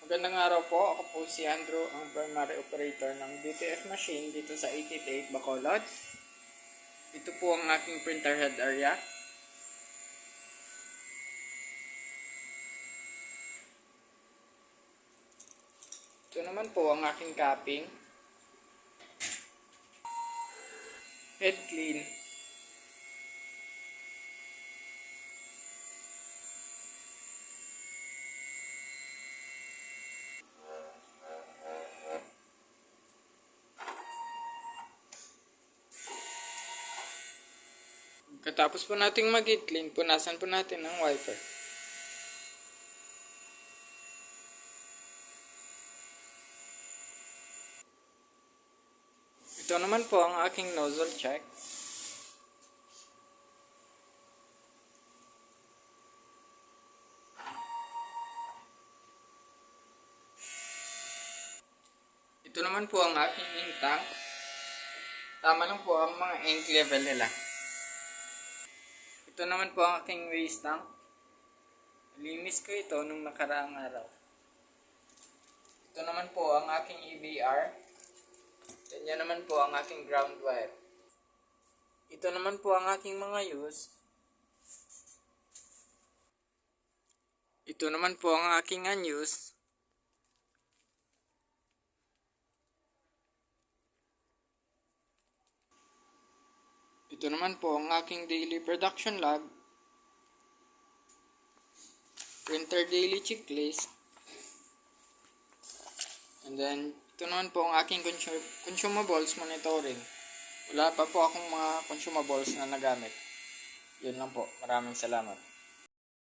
Magandang araw po, ako po si Andrew, ang primary operator ng DTF machine dito sa 888 Bacolod. Ito po ang aking printer head area. Ito naman po ang aking capping. Head clean. Katapos po nating mag-head clean, punasan po natin ang wiper. Ito naman po ang aking nozzle check. Ito naman po ang aking ink tank. Tama lang po ang mga ink level nila. Ito naman po ang aking waste tank. Linis ko ito nung nakaraang araw. Ito naman po ang aking EBR. Yan naman po ang aking ground wire. Ito naman po ang aking mga use. Ito naman po ang aking unused. Ito naman po ang aking daily production log, printer daily checklist, and then ito naman po ang aking consumables monitoring. Wala pa po akong mga consumables na nagamit. Yun lang po. Maraming salamat.